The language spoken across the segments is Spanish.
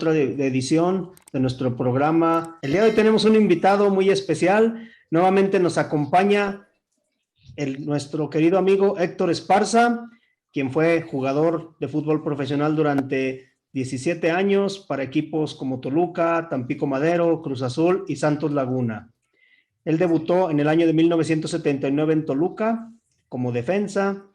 otra edición de nuestro programa. El día de hoy tenemos un invitado muy especial. Nuevamente nos acompaña nuestro querido amigo Héctor Esparza, quien fue jugador de fútbol profesional durante 17 años para equipos como Toluca, Tampico Madero, Cruz Azul y Santos Laguna. Él debutó en el año de 1979 en Toluca como defensa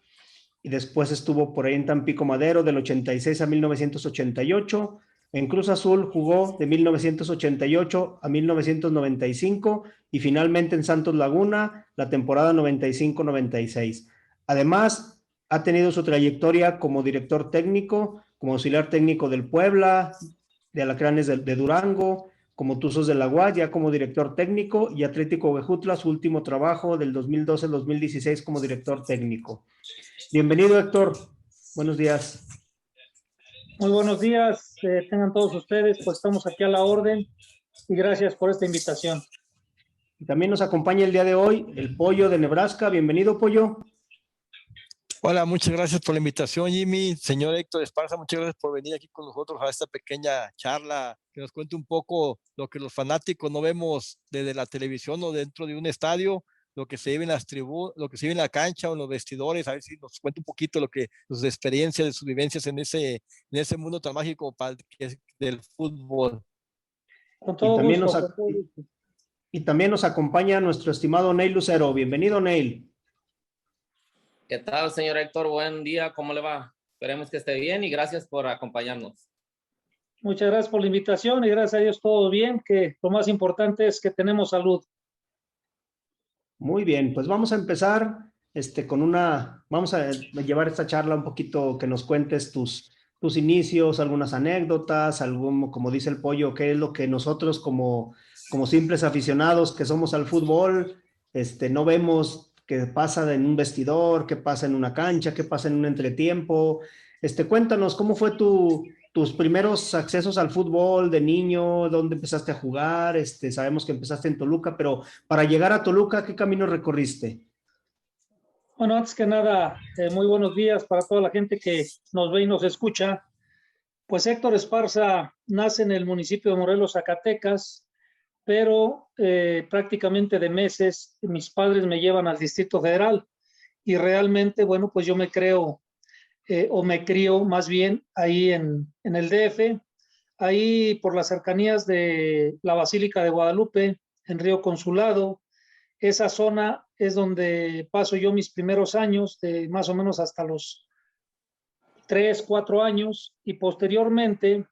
y después estuvo por ahí en Tampico Madero del 86 a 1988. En Cruz Azul jugó de 1988 a 1995 y finalmente en Santos Laguna la temporada 95-96. Además, ha tenido su trayectoria como director técnico, como auxiliar técnico del Puebla, de Alacranes de Durango, como Tuzos de la UAS, ya como director técnico, y Atlético Huejutla, su último trabajo del 2012 al 2016 como director técnico. Bienvenido, Héctor. Buenos días. Muy buenos días, tengan todos ustedes, pues estamos aquí a la orden y gracias por esta invitación. También nos acompaña el día de hoy el Pollo de Nebraska. Bienvenido, Pollo. Hola, muchas gracias por la invitación, Jimmy. Señor Héctor Esparza, muchas gracias por venir aquí con nosotros a esta pequeña charla, que nos cuente un poco lo que los fanáticos no vemos desde la televisión o dentro de un estadio, lo que se vive en las tribunas, lo que se vive en la cancha o en los vestidores. A ver si nos cuenta un poquito lo que sus experiencias, de sus vivencias en ese mundo tan mágico que es del fútbol. Con todo gusto. Y también nos acompaña nuestro estimado Neil Lucero. Bienvenido, Neil. ¿Qué tal, señor Héctor? Buen día, ¿cómo le va? Esperemos que esté bien y gracias por acompañarnos. Muchas gracias por la invitación y gracias a Dios todo bien, que lo más importante es que tenemos salud. Muy bien, pues vamos a empezar vamos a llevar esta charla un poquito, que nos cuentes tus inicios, algunas anécdotas, como dice el Pollo, qué es lo que nosotros como simples aficionados que somos al fútbol, no vemos qué pasa en un vestidor, qué pasa en una cancha, qué pasa en un entretiempo. Cuéntanos, ¿cómo fue tus primeros accesos al fútbol de niño? ¿Dónde empezaste a jugar? Sabemos que empezaste en Toluca, pero para llegar a Toluca, ¿qué camino recorriste? Bueno, antes que nada, muy buenos días para toda la gente que nos ve y nos escucha. Pues Héctor Esparza nace en el municipio de Morelos, Zacatecas, pero prácticamente de meses mis padres me llevan al Distrito Federal y realmente, bueno, pues yo me crío más bien ahí en el DF, ahí por las cercanías de la Basílica de Guadalupe, en Río Consulado. Esa zona es donde paso yo mis primeros años, de más o menos hasta los 3, 4 años, y posteriormente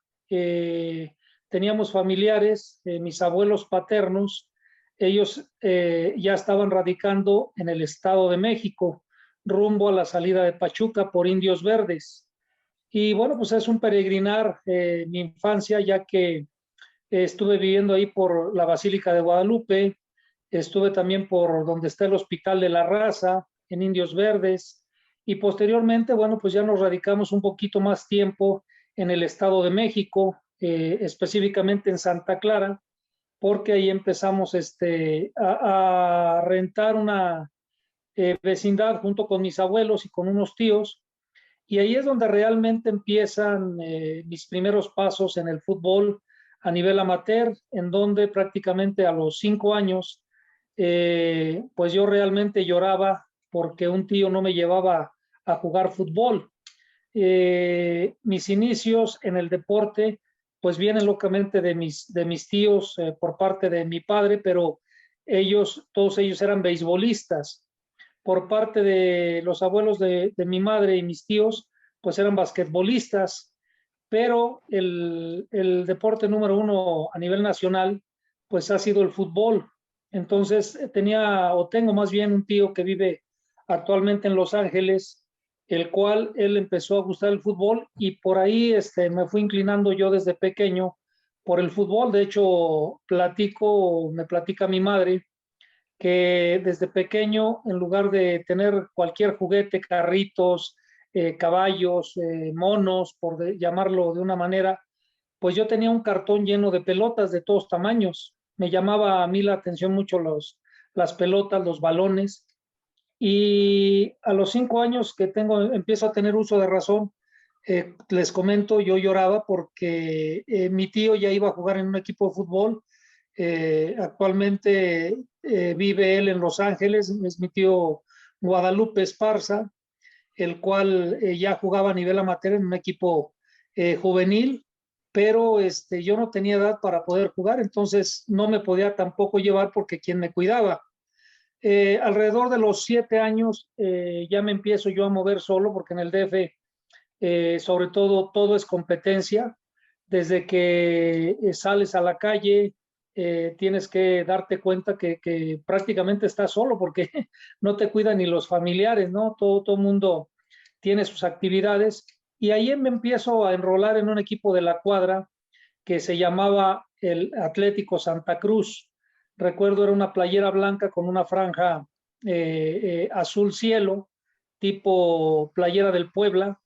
teníamos familiares, mis abuelos paternos, ellos ya estaban radicando en el Estado de México, rumbo a la salida de Pachuca por Indios Verdes. Y bueno, pues es un peregrinar mi infancia, ya que estuve viviendo ahí por la Basílica de Guadalupe, estuve también por donde está el Hospital de la Raza, en Indios Verdes, y posteriormente, bueno, pues ya nos radicamos un poquito más tiempo en el Estado de México, específicamente en Santa Clara, porque ahí empezamos a rentar una vecindad junto con mis abuelos y con unos tíos, y ahí es donde realmente empiezan mis primeros pasos en el fútbol a nivel amateur, en donde prácticamente a los 5 años, pues yo realmente lloraba porque un tío no me llevaba a jugar fútbol. Mis inicios en el deporte pues vienen locamente de mis tíos por parte de mi padre, pero todos ellos eran beisbolistas. Por parte de los abuelos de mi madre y mis tíos, pues eran basquetbolistas, pero el deporte número 1 a nivel nacional pues ha sido el fútbol. Entonces tengo más bien un tío que vive actualmente en Los Ángeles, el cual él empezó a gustar el fútbol y por ahí me fui inclinando yo desde pequeño por el fútbol. De hecho, me platica mi madre que desde pequeño, en lugar de tener cualquier juguete, carritos, caballos, monos, por llamarlo de una manera, pues yo tenía un cartón lleno de pelotas de todos tamaños. Me llamaba a mí la atención mucho las pelotas, los balones. Y a los 5 años que empiezo a tener uso de razón, Les comento, yo lloraba porque mi tío ya iba a jugar en un equipo de fútbol. Actualmente vive él en Los Ángeles, es mi tío Guadalupe Esparza, el cual ya jugaba a nivel amateur en un equipo juvenil, pero yo no tenía edad para poder jugar, entonces no me podía tampoco llevar porque quien me cuidaba. Alrededor de los 7 años ya me empiezo yo a mover solo porque en el DF sobre todo es competencia. Desde que sales a la calle, tienes que darte cuenta que prácticamente estás solo porque no te cuidan ni los familiares, ¿no? Todo mundo tiene sus actividades. Y ahí me empiezo a enrolar en un equipo de la cuadra que se llamaba el Atlético Santa Cruz. Recuerdo, era una playera blanca con una franja azul cielo, tipo playera del Puebla,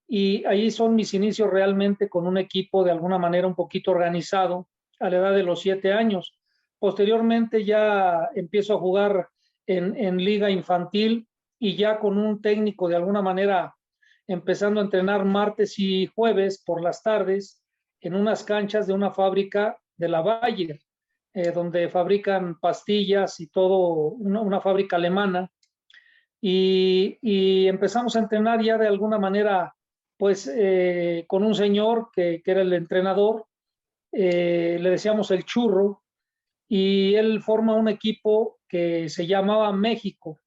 y ahí son mis inicios realmente con un equipo de alguna manera un poquito organizado a la edad de los 7 años. Posteriormente ya empiezo a jugar en liga infantil y ya con un técnico de alguna manera empezando a entrenar martes y jueves por las tardes en unas canchas de una fábrica de la Valle, donde fabrican pastillas y todo, una fábrica alemana. Y empezamos a entrenar ya de alguna manera, pues con un señor que era el entrenador, le decíamos el Churro, y él forma un equipo que se llamaba México.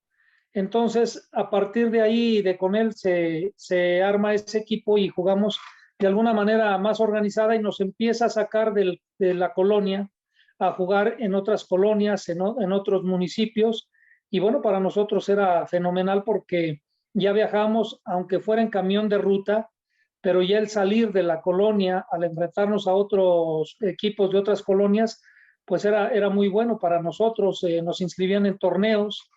Entonces, a partir de ahí, de con él, se arma ese equipo y jugamos de alguna manera más organizada y nos empieza a sacar de la colonia a jugar en otras colonias, en otros municipios. Y bueno, para nosotros era fenomenal porque ya viajábamos, aunque fuera en camión de ruta, pero ya el salir de la colonia al enfrentarnos a otros equipos de otras colonias, pues era muy bueno para nosotros. Nos inscribían en torneos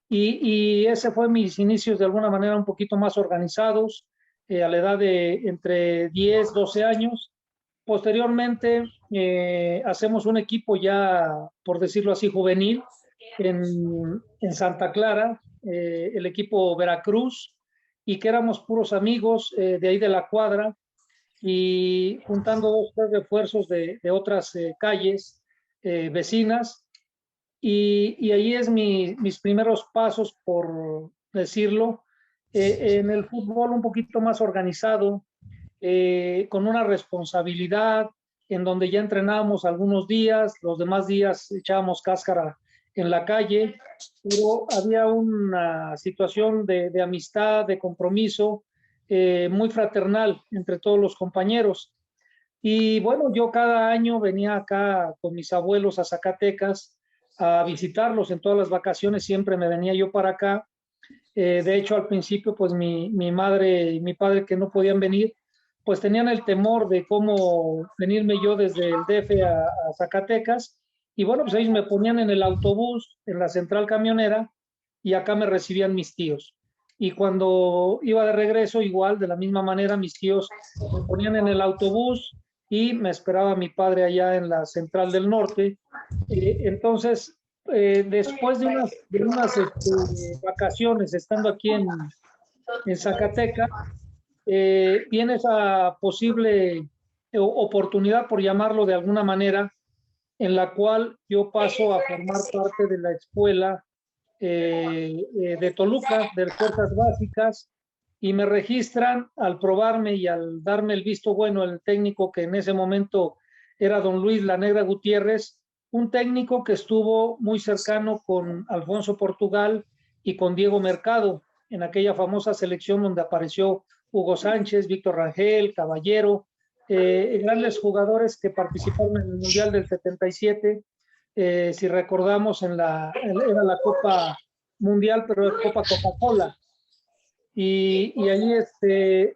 y ese fue mis inicios de alguna manera un poquito más organizados, a la edad de entre 10, 12 años. Posteriormente hacemos un equipo ya, por decirlo así, juvenil en Santa Clara, el equipo Veracruz, y que éramos puros amigos de ahí de la cuadra y juntando dos, tres refuerzos de otras calles vecinas y ahí es mis primeros pasos, por decirlo, en el fútbol un poquito más organizado, con una responsabilidad, en donde ya entrenábamos algunos días, los demás días echábamos cáscara en la calle, pero había una situación de amistad, de compromiso, muy fraternal entre todos los compañeros. Y bueno, yo cada año venía acá con mis abuelos a Zacatecas a visitarlos en todas las vacaciones, siempre me venía yo para acá. De hecho, al principio, pues mi madre y mi padre que no podían venir, pues tenían el temor de cómo venirme yo desde el DF a Zacatecas. Y bueno, pues ellos me ponían en el autobús, en la central camionera, y acá me recibían mis tíos. Y cuando iba de regreso, igual, de la misma manera, mis tíos me ponían en el autobús y me esperaba mi padre allá en la central del norte. Entonces, después de unas vacaciones, estando aquí en Zacatecas, viene esa posible oportunidad, por llamarlo de alguna manera, en la cual yo paso a formar parte de la escuela de Toluca, de fuerzas básicas, y me registran al probarme y al darme el visto bueno el técnico que en ese momento era don Luis La Negra Gutiérrez, un técnico que estuvo muy cercano con Alfonso Portugal y con Diego Mercado en aquella famosa selección donde apareció Hugo Sánchez, Víctor Rangel, Caballero, grandes jugadores que participaron en el Mundial del 77. Si recordamos, era la Copa Mundial, pero era Copa Coca-Cola. Y ahí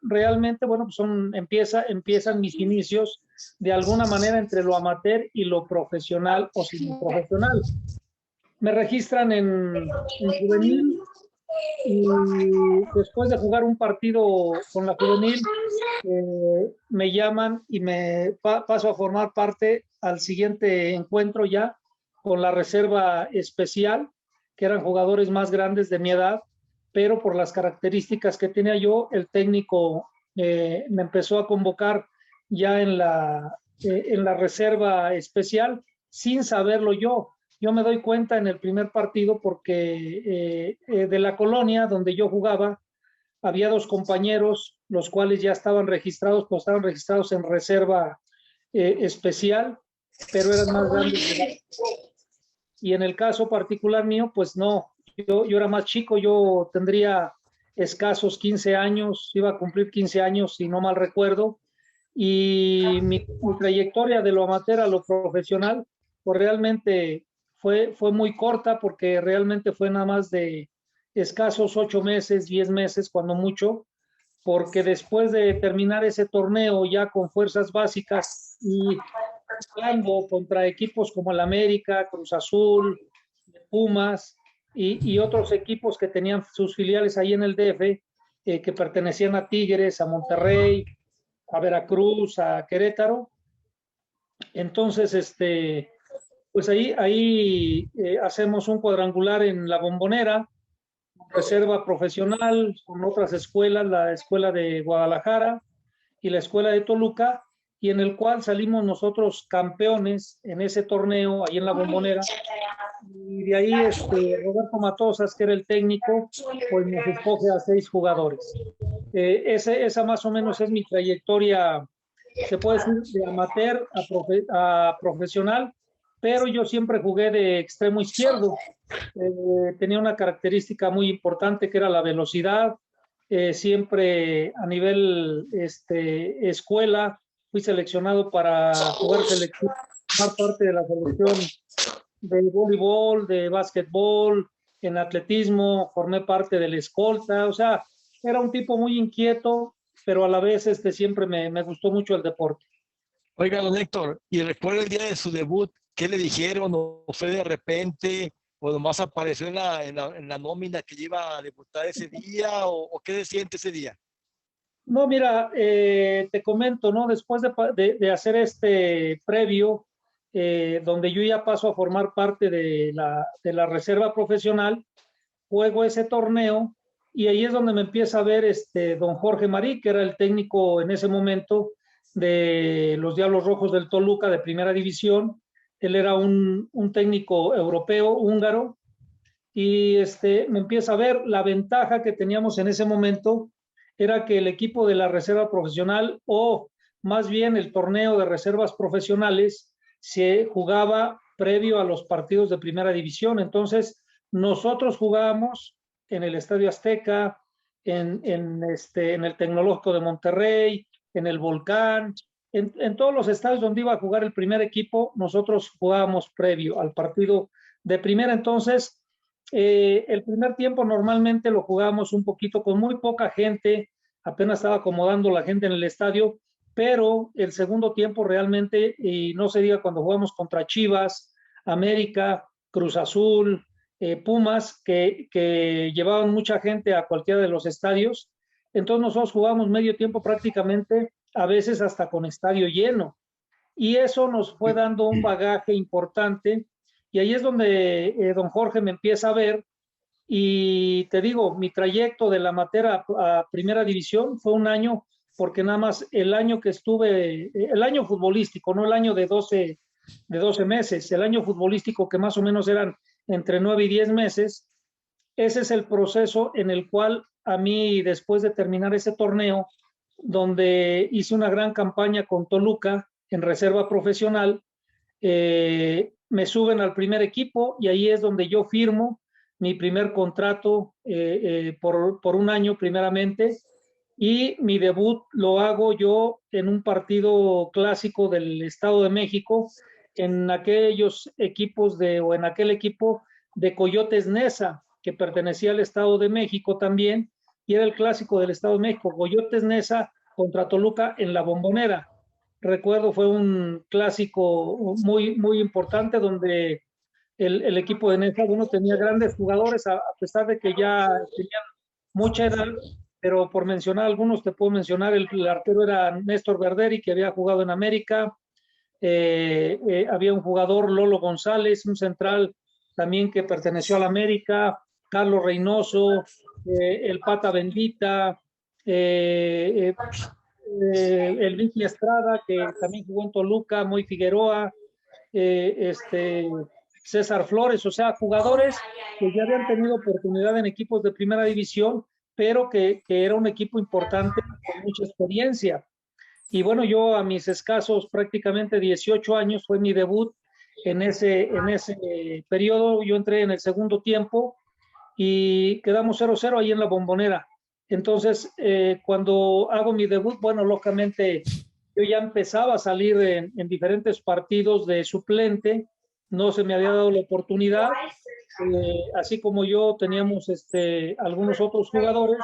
realmente, bueno, pues empiezan mis inicios de alguna manera entre lo amateur y lo profesional o semiprofesional. Me registran en juvenil y después de jugar un partido con la juvenil, me llaman y paso a formar parte al siguiente encuentro ya con la reserva especial, que eran jugadores más grandes de mi edad, pero por las características que tenía yo, el técnico me empezó a convocar ya en la reserva especial sin saberlo yo. Yo me doy cuenta en el primer partido porque de la colonia donde yo jugaba había dos compañeros, los cuales ya estaban registrados, pues estaban registrados en reserva especial, pero eran más grandes. Y en el caso particular mío, pues no, yo era más chico, yo tendría escasos 15 años, iba a cumplir 15 años, si no mal recuerdo, y mi trayectoria de lo amateur a lo profesional, pues realmente fue muy corta porque realmente fue nada más de escasos 8 meses, 10 meses, cuando mucho, porque después de terminar ese torneo ya con fuerzas básicas y jugando contra equipos como el América, Cruz Azul, Pumas y otros equipos que tenían sus filiales ahí en el DF, que pertenecían a Tigres, a Monterrey, a Veracruz, a Querétaro. Entonces, pues ahí hacemos un cuadrangular en la Bombonera, reserva profesional con otras escuelas, la escuela de Guadalajara y la escuela de Toluca, y en el cual salimos nosotros campeones en ese torneo, ahí en la Bombonera. Y de ahí Roberto Matosas, que era el técnico, pues nos escoge a 6 jugadores. Esa más o menos es mi trayectoria, se puede decir, de amateur a profesional, pero yo siempre jugué de extremo izquierdo. Tenía una característica muy importante que era la velocidad. Siempre a nivel escuela fui seleccionado para jugar selección, formar parte de la selección de voleibol, de básquetbol, en atletismo, formé parte de la escolta, o sea, era un tipo muy inquieto, pero a la vez siempre me gustó mucho el deporte. Oiga, don Héctor, ¿y recuerda el día de su debut? ¿Qué le dijeron? ¿O fue de repente? ¿O nomás apareció en la nómina que iba a debutar ese día? ¿O qué se siente ese día? No, mira, te comento, ¿no? Después de hacer este previo, donde yo ya paso a formar parte de la reserva profesional, juego ese torneo y ahí es donde me empieza a ver don Jorge Marí, que era el técnico en ese momento de los Diablos Rojos del Toluca de primera división. Él era un técnico europeo, húngaro, y me empieza a ver la ventaja que teníamos en ese momento era que el equipo de la reserva profesional, o más bien el torneo de reservas profesionales, se jugaba previo a los partidos de primera división. Entonces, nosotros jugábamos en el Estadio Azteca, en el Tecnológico de Monterrey, en el Volcán, en todos los estadios donde iba a jugar el primer equipo, nosotros jugábamos previo al partido de primera. Entonces, el primer tiempo normalmente lo jugábamos un poquito con muy poca gente, apenas estaba acomodando la gente en el estadio, pero el segundo tiempo realmente, y no se diga cuando jugamos contra Chivas, América, Cruz Azul, Pumas, que llevaban mucha gente a cualquiera de los estadios, entonces nosotros jugábamos medio tiempo prácticamente, a veces hasta con estadio lleno, y eso nos fue dando un bagaje importante. Y ahí es donde don Jorge me empieza a ver, y te digo, mi trayecto de la amateur a primera división fue un año, porque nada más el año que estuve, el año futbolístico, no el año de 12 meses, el año futbolístico que más o menos eran entre 9 y 10 meses, ese es el proceso en el cual a mí, después de terminar ese torneo, donde hice una gran campaña con Toluca en reserva profesional, me suben al primer equipo y ahí es donde yo firmo mi primer contrato por un año primeramente, y mi debut lo hago yo en un partido clásico del Estado de México, en aquellos equipos o en aquel equipo de Coyotes Neza, que pertenecía al Estado de México también, y era el clásico del Estado de México, Coyotes Neza contra Toluca en la Bombonera. Recuerdo, fue un clásico muy, muy importante donde el equipo de Neza, bueno, tenía grandes jugadores, a pesar de que ya tenían mucha edad, pero por mencionar algunos, te puedo mencionar, el arquero era Néstor Verderi, que había jugado en América, había un jugador, Lolo González, un central también que perteneció a la América, Carlos Reynoso, el Pata Bendita, el Vicky Estrada, que también jugó en Toluca, Moy Figueroa, César Flores, o sea, jugadores que ya habían tenido oportunidad en equipos de primera división, pero que era un equipo importante con mucha experiencia. Y bueno, yo a mis escasos prácticamente 18 años fue mi debut en ese periodo. Yo entré en el segundo tiempo y quedamos 0-0 ahí en la Bombonera. Entonces, cuando hago mi debut, bueno, lógicamente yo ya empezaba a salir en diferentes partidos de suplente, no se me había dado la oportunidad, así como yo teníamos algunos otros jugadores,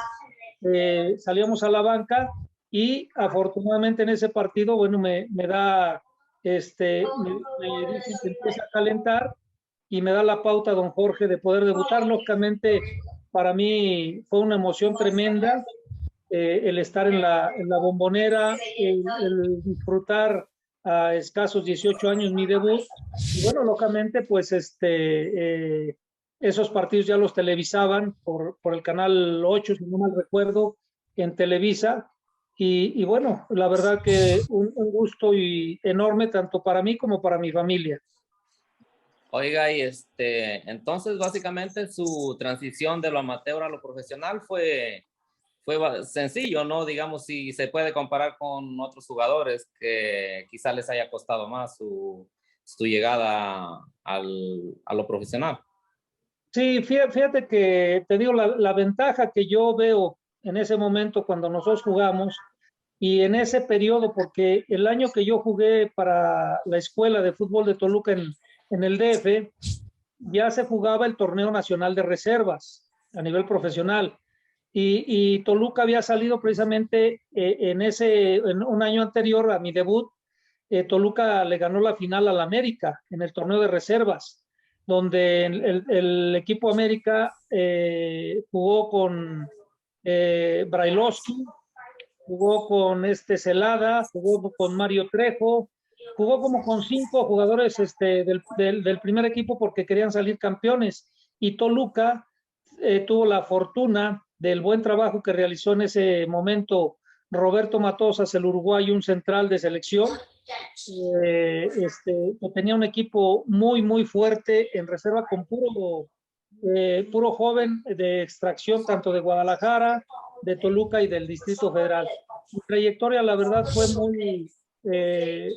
salíamos a la banca y afortunadamente en ese partido, bueno, me da, me dicen que empieza a calentar y me da la pauta don Jorge de poder debutar. Lógicamente, para mí fue una emoción tremenda el estar en la Bombonera, el disfrutar a escasos 18 años mi debut. Y bueno, lógicamente, pues esos partidos ya los televisaban por el canal 8, si no mal recuerdo, en Televisa. Y bueno, la verdad que un gusto y enorme tanto para mí como para mi familia. Oiga, y entonces básicamente su transición de lo amateur a lo profesional fue sencillo, ¿no? Digamos, si se puede comparar con otros jugadores que quizá les haya costado más su llegada a lo profesional. Sí, fíjate que te digo, la ventaja que yo veo en ese momento cuando nosotros jugamos y en ese periodo, porque el año que yo jugué para la Escuela de Fútbol de Toluca en el DF, ya se jugaba el torneo nacional de reservas a nivel profesional. Y Toluca había salido precisamente en un año anterior a mi debut, Toluca le ganó la final al América en el torneo de reservas, donde el equipo América jugó con Brailovsky, jugó con Celada, jugó con Mario Trejo, jugó como con 5 jugadores del primer equipo porque querían salir campeones. Y Toluca tuvo la fortuna del buen trabajo que realizó en ese momento Roberto Matosas, el uruguayo, un central de selección, que tenía un equipo muy, muy fuerte en reserva con puro joven de extracción, tanto de Guadalajara, de Toluca y del Distrito Federal. Su trayectoria, la verdad, fue de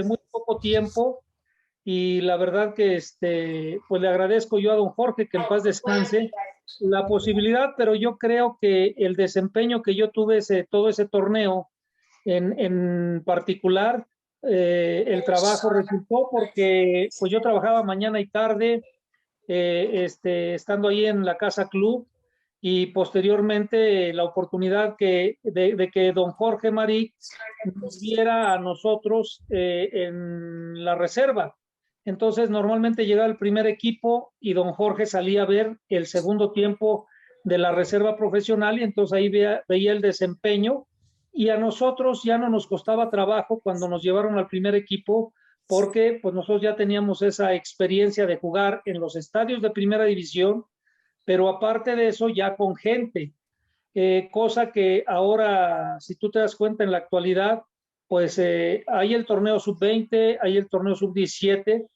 muy poco tiempo y la verdad que pues le agradezco yo a don Jorge, que en paz descanse, la posibilidad, pero yo creo que el desempeño que yo tuve todo ese torneo en particular, el trabajo resultó porque pues yo trabajaba mañana y tarde, estando ahí en la Casa Club y posteriormente la oportunidad de que don Jorge Marí nos viera a nosotros en la reserva. Entonces normalmente llegaba el primer equipo y don Jorge salía a ver el segundo tiempo de la reserva profesional y entonces ahí veía el desempeño y a nosotros ya no nos costaba trabajo cuando nos llevaron al primer equipo porque pues nosotros ya teníamos esa experiencia de jugar en los estadios de primera división, pero aparte de eso ya con gente, cosa que ahora, si tú te das cuenta en la actualidad, pues hay el torneo sub-20, hay el torneo sub-17,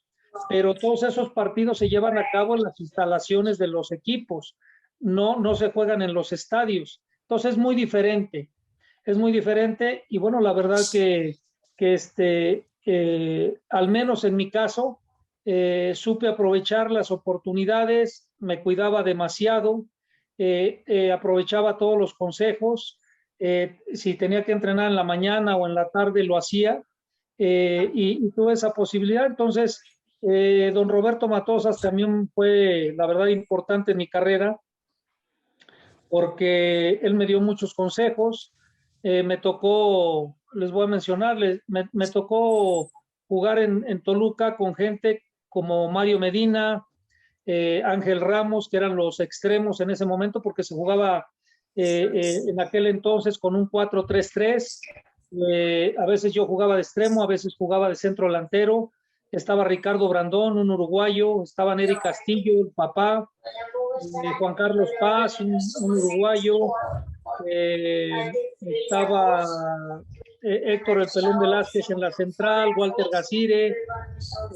pero todos esos partidos se llevan a cabo en las instalaciones de los equipos, no se juegan en los estadios. Entonces es muy diferente y bueno, la verdad que al menos en mi caso, supe aprovechar las oportunidades, me cuidaba demasiado, aprovechaba todos los consejos, si tenía que entrenar en la mañana o en la tarde lo hacía y tuve esa posibilidad. Entonces, don Roberto Matosas también fue, la verdad, importante en mi carrera porque él me dio muchos consejos. Me tocó, les voy a mencionarles, me tocó jugar en Toluca con gente como Mario Medina, Ángel Ramos, que eran los extremos en ese momento, porque se jugaba en aquel entonces con un 4-3-3. A veces yo jugaba de extremo, a veces jugaba de centro delantero. Estaba Ricardo Brandón, un uruguayo, estaba Nery Castillo, el papá, Juan Carlos Paz, un uruguayo, estaba Héctor El Pelón Velázquez en la central, Walter Gazire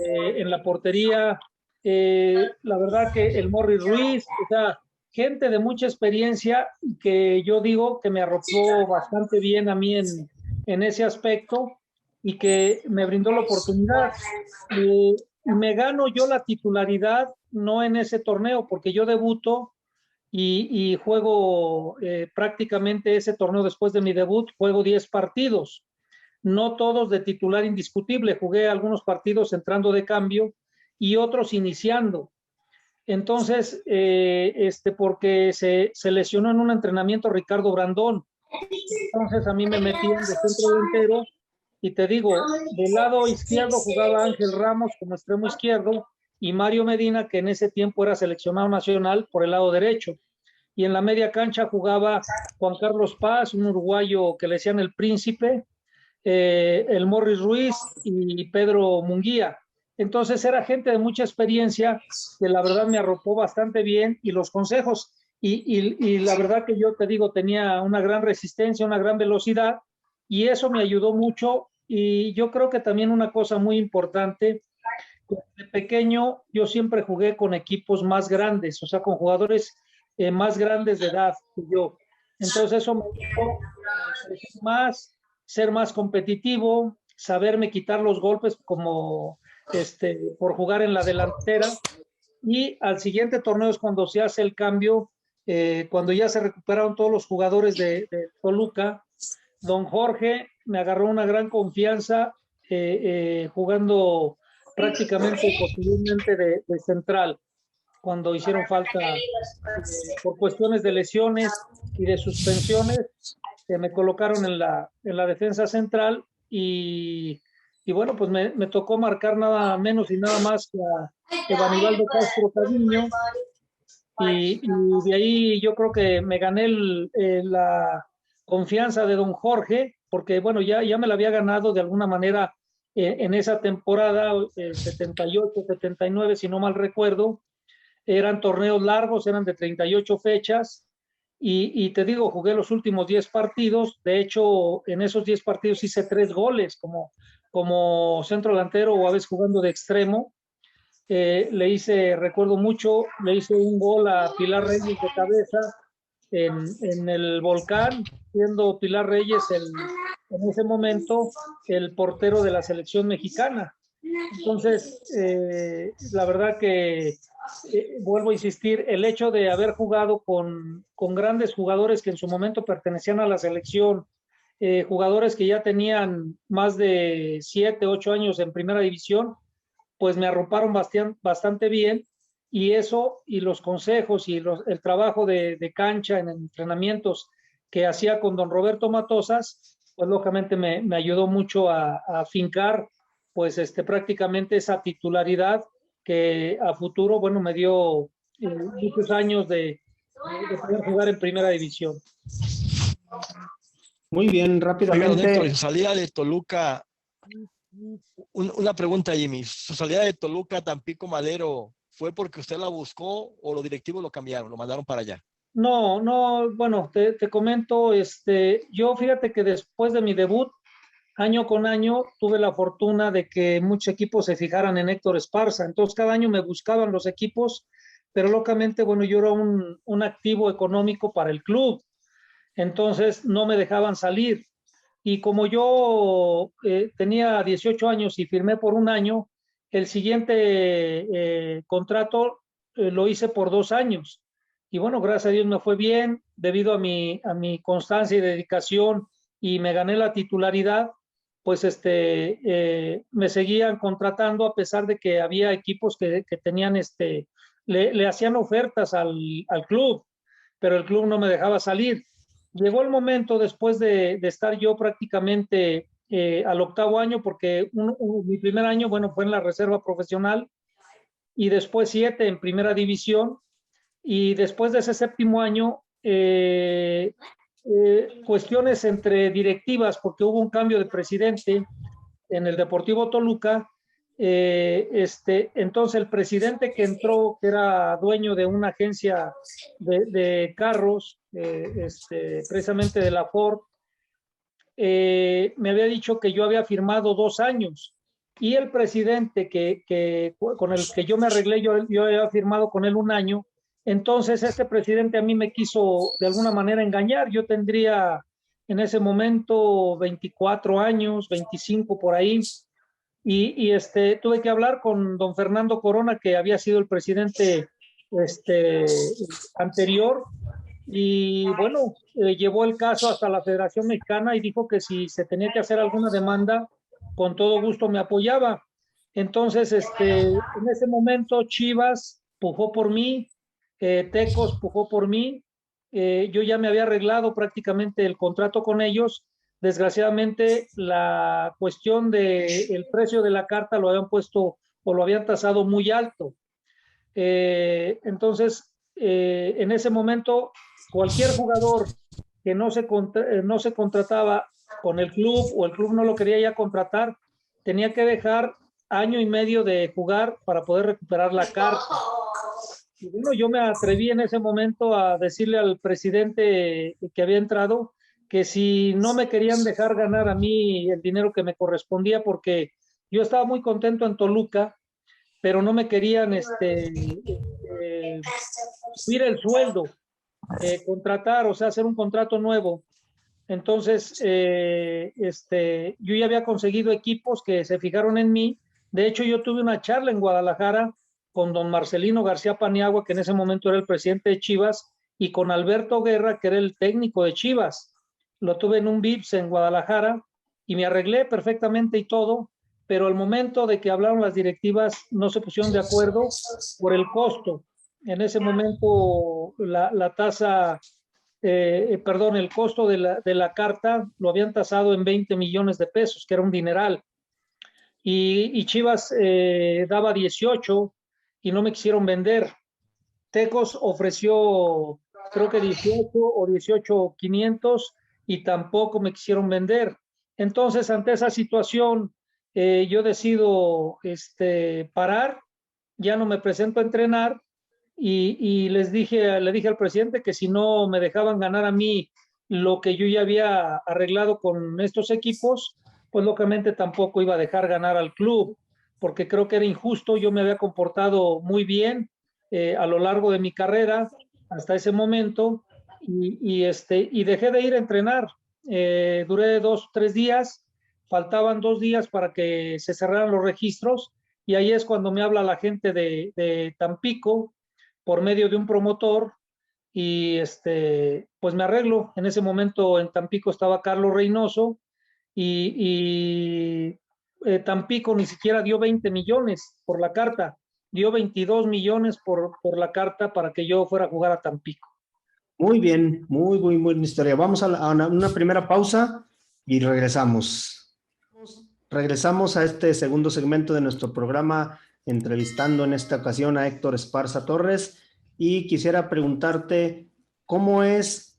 en la portería, la verdad que el Morris Ruiz, o sea, gente de mucha experiencia que yo digo que me arropó bastante bien a mí en ese aspecto y que me brindó la oportunidad. Me gano yo la titularidad no en ese torneo, porque yo debuto y juego prácticamente ese torneo después de mi debut, juego 10 partidos, no todos de titular indiscutible, jugué algunos partidos entrando de cambio y otros iniciando. Entonces, porque se lesionó en un entrenamiento Ricardo Brandón, entonces a mí me metían de centro delantero y te digo, del lado izquierdo jugaba Ángel Ramos como extremo izquierdo y Mario Medina, que en ese tiempo era seleccionado nacional, por el lado derecho. Y en la media cancha jugaba Juan Carlos Paz, un uruguayo que le decían el Príncipe, el Morris Ruiz y Pedro Munguía. Entonces era gente de mucha experiencia que la verdad me arropó bastante bien y los consejos. Y la verdad que yo te digo, tenía una gran resistencia, una gran velocidad y eso me ayudó mucho. Y yo creo que también una cosa muy importante, de pequeño yo siempre jugué con equipos más grandes, o sea, con jugadores más grandes de edad que yo. Entonces eso me ayudó más, ser más competitivo, saberme quitar los golpes como por jugar en la delantera. Y al siguiente torneo es cuando se hace el cambio, cuando ya se recuperaron todos los jugadores de Toluca. Don Jorge me agarró una gran confianza jugando prácticamente posiblemente de central, cuando hicieron falta por cuestiones de lesiones y de suspensiones, me colocaron en la defensa central y bueno, pues me tocó marcar nada menos y nada más que Banibaldo Castro Cariño y de ahí yo creo que me gané la confianza de don Jorge, porque bueno, ya me la había ganado de alguna manera en esa temporada, 78, 79, si no mal recuerdo. Eran torneos largos, eran de 38 fechas, y te digo, jugué los últimos 10 partidos, de hecho, en esos 10 partidos hice 3 goles como centro delantero o a veces jugando de extremo. Recuerdo mucho, le hice un gol a Pilar Reyes de cabeza en el Volcán, siendo Pilar Reyes en ese momento el portero de la selección mexicana. Entonces, la verdad que vuelvo a insistir, el hecho de haber jugado con grandes jugadores que en su momento pertenecían a la selección, jugadores que ya tenían más de 7, 8 años en primera división, pues me arroparon bastante bien y eso y los consejos y el trabajo de cancha en entrenamientos que hacía con don Roberto Matosas, pues lógicamente me ayudó mucho a fincar pues prácticamente esa titularidad que a futuro, bueno, me dio muchos años de poder jugar en primera división. Muy bien, rápidamente. Oiga, su salida de Toluca, una pregunta, Jimmy. ¿Su salida de Toluca, Tampico Madero, fue porque usted la buscó o los directivos lo cambiaron, lo mandaron para allá? No, bueno, te comento, yo fíjate que después de mi debut, año con año, tuve la fortuna de que muchos equipos se fijaran en Héctor Esparza. Entonces, cada año me buscaban los equipos, pero locamente, bueno, yo era un activo económico para el club. Entonces, no me dejaban salir. Y como yo tenía 18 años y firmé por un año, el siguiente contrato lo hice por 2 años. Y bueno, gracias a Dios me fue bien, debido a mi constancia y dedicación, y me gané la titularidad, pues me seguían contratando a pesar de que había equipos que tenían, le hacían ofertas al club, pero el club no me dejaba salir. Llegó el momento después de estar yo prácticamente al 8º año, porque mi primer año, bueno, fue en la reserva profesional y después 7 en primera división, y después de ese 7º año, cuestiones entre directivas, porque hubo un cambio de presidente en el Deportivo Toluca, Entonces el presidente que entró, que era dueño de una agencia de carros, precisamente de la Ford, me había dicho que yo había firmado 2 años y el presidente con el que yo me arreglé, yo había firmado con él 1 año. Entonces este presidente a mí me quiso de alguna manera engañar. Yo tendría en ese momento 24 años, 25 por ahí, y tuve que hablar con don Fernando Corona, que había sido el presidente anterior, y bueno, llevó el caso hasta la Federación Mexicana y dijo que si se tenía que hacer alguna demanda, con todo gusto me apoyaba. Entonces, en ese momento Chivas pujó por mí, Tecos pujó por mí, yo ya me había arreglado prácticamente el contrato con ellos. Desgraciadamente, la cuestión del precio de la carta lo habían puesto o lo habían tasado muy alto. Entonces, en ese momento, cualquier jugador que no se contrataba con el club o el club no lo quería ya contratar, tenía que dejar 1 año y medio de jugar para poder recuperar la carta. Y bueno, yo me atreví en ese momento a decirle al presidente que había entrado que si no me querían dejar ganar a mí el dinero que me correspondía, porque yo estaba muy contento en Toluca, pero no me querían subir el sueldo, contratar, o sea, hacer un contrato nuevo. Entonces, yo ya había conseguido equipos que se fijaron en mí. De hecho, yo tuve una charla en Guadalajara con don Marcelino García Paniagua, que en ese momento era el presidente de Chivas, y con Alberto Guerra, que era el técnico de Chivas. Lo tuve en un VIPS en Guadalajara y me arreglé perfectamente y todo, pero al momento de que hablaron las directivas no se pusieron de acuerdo por el costo. En ese momento la tasa, perdón, el costo de la carta lo habían tasado en 20 millones de pesos, que era un dineral. Y Chivas daba 18 y no me quisieron vender. Tecos ofreció creo que 18 o 18,500 y tampoco me quisieron vender. Entonces, ante esa situación, yo decido parar, ya no me presento a entrenar y le dije al presidente que si no me dejaban ganar a mí lo que yo ya había arreglado con estos equipos, pues lógicamente tampoco iba a dejar ganar al club, porque creo que era injusto. Yo me había comportado muy bien a lo largo de mi carrera hasta ese momento y dejé de ir a entrenar. Duré 2, 3 días, faltaban 2 días para que se cerraran los registros y ahí es cuando me habla la gente de Tampico por medio de un promotor y pues me arreglo. En ese momento en Tampico estaba Carlos Reynoso y Tampico ni siquiera dio 20 millones por la carta, dio 22 millones por la carta para que yo fuera a jugar a Tampico. Muy bien, muy buena historia. Vamos a una primera pausa y regresamos. Regresamos a este segundo segmento de nuestro programa, entrevistando en esta ocasión a Héctor Esparza Torres, y quisiera preguntarte cómo es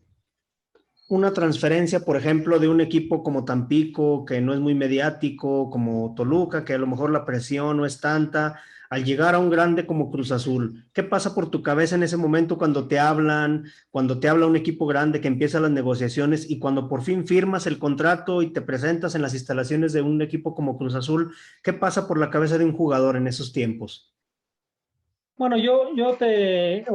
una transferencia, por ejemplo, de un equipo como Tampico, que no es muy mediático, como Toluca, que a lo mejor la presión no es tanta, al llegar a un grande como Cruz Azul. ¿Qué pasa por tu cabeza en ese momento cuando te hablan, cuando te habla un equipo grande que empieza las negociaciones y cuando por fin firmas el contrato y te presentas en las instalaciones de un equipo como Cruz Azul? ¿Qué pasa por la cabeza de un jugador en esos tiempos? Bueno, yo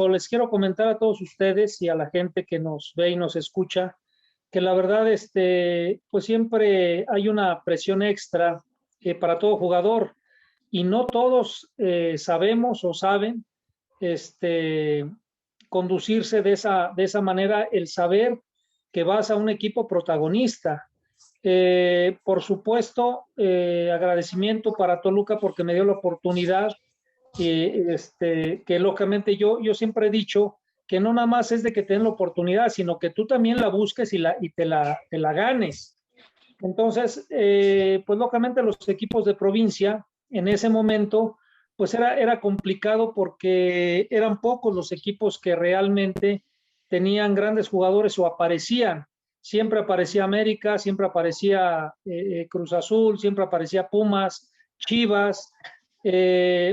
les quiero comentar a todos ustedes y a la gente que nos ve y nos escucha, que la verdad, pues siempre hay una presión extra para todo jugador y no todos sabemos o saben conducirse de esa manera, el saber que vas a un equipo protagonista. Por supuesto, agradecimiento para Toluca porque me dio la oportunidad, que lógicamente yo siempre he dicho que no nada más es de que te den la oportunidad, sino que tú también la busques y te la ganes. Entonces, pues lógicamente los equipos de provincia en ese momento, pues era complicado porque eran pocos los equipos que realmente tenían grandes jugadores o aparecían. Siempre aparecía América, siempre aparecía Cruz Azul, siempre aparecía Pumas, Chivas,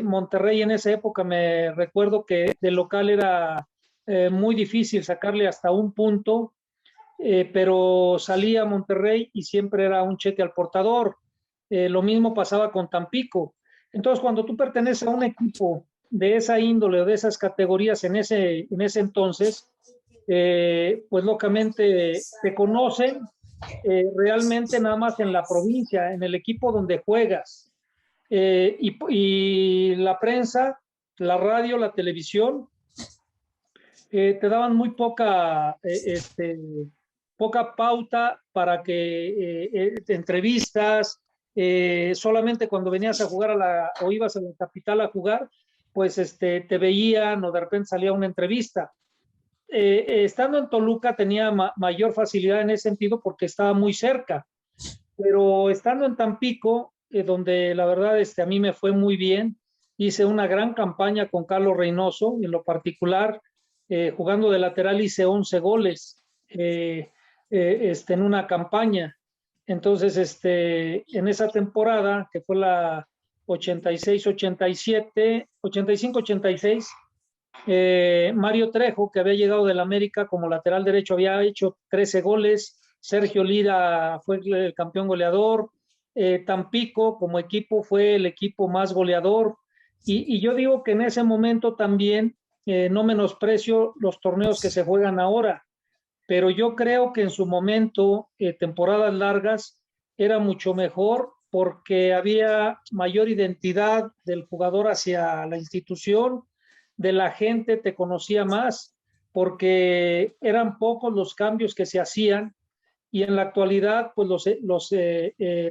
Monterrey en esa época me recuerdo que de local era muy difícil sacarle hasta un punto, pero salía a Monterrey y siempre era un cheque al portador. Lo mismo pasaba con Tampico. Entonces, cuando tú perteneces a un equipo de esa índole o de esas categorías en ese entonces, pues lógicamente te conocen realmente nada más en la provincia, en el equipo donde juegas. Y la prensa, la radio, la televisión, te daban muy poca pauta para que entrevistas, solamente cuando venías a jugar o ibas a la capital a jugar, pues te veían o de repente salía una entrevista. Estando en Toluca tenía mayor facilidad en ese sentido porque estaba muy cerca, pero estando en Tampico, donde la verdad a mí me fue muy bien, hice una gran campaña con Carlos Reynoso, en lo particular, jugando de lateral hice 11 goles en una campaña. Entonces, en esa temporada, que fue la 86-87, 85-86, Mario Trejo, que había llegado del América como lateral derecho, había hecho 13 goles. Sergio Lira fue el campeón goleador. Tampico, como equipo, fue el equipo más goleador. Y yo digo que en ese momento también no menosprecio los torneos que se juegan ahora, pero yo creo que en su momento, temporadas largas, era mucho mejor porque había mayor identidad del jugador hacia la institución, de la gente te conocía más, porque eran pocos los cambios que se hacían, y en la actualidad, pues los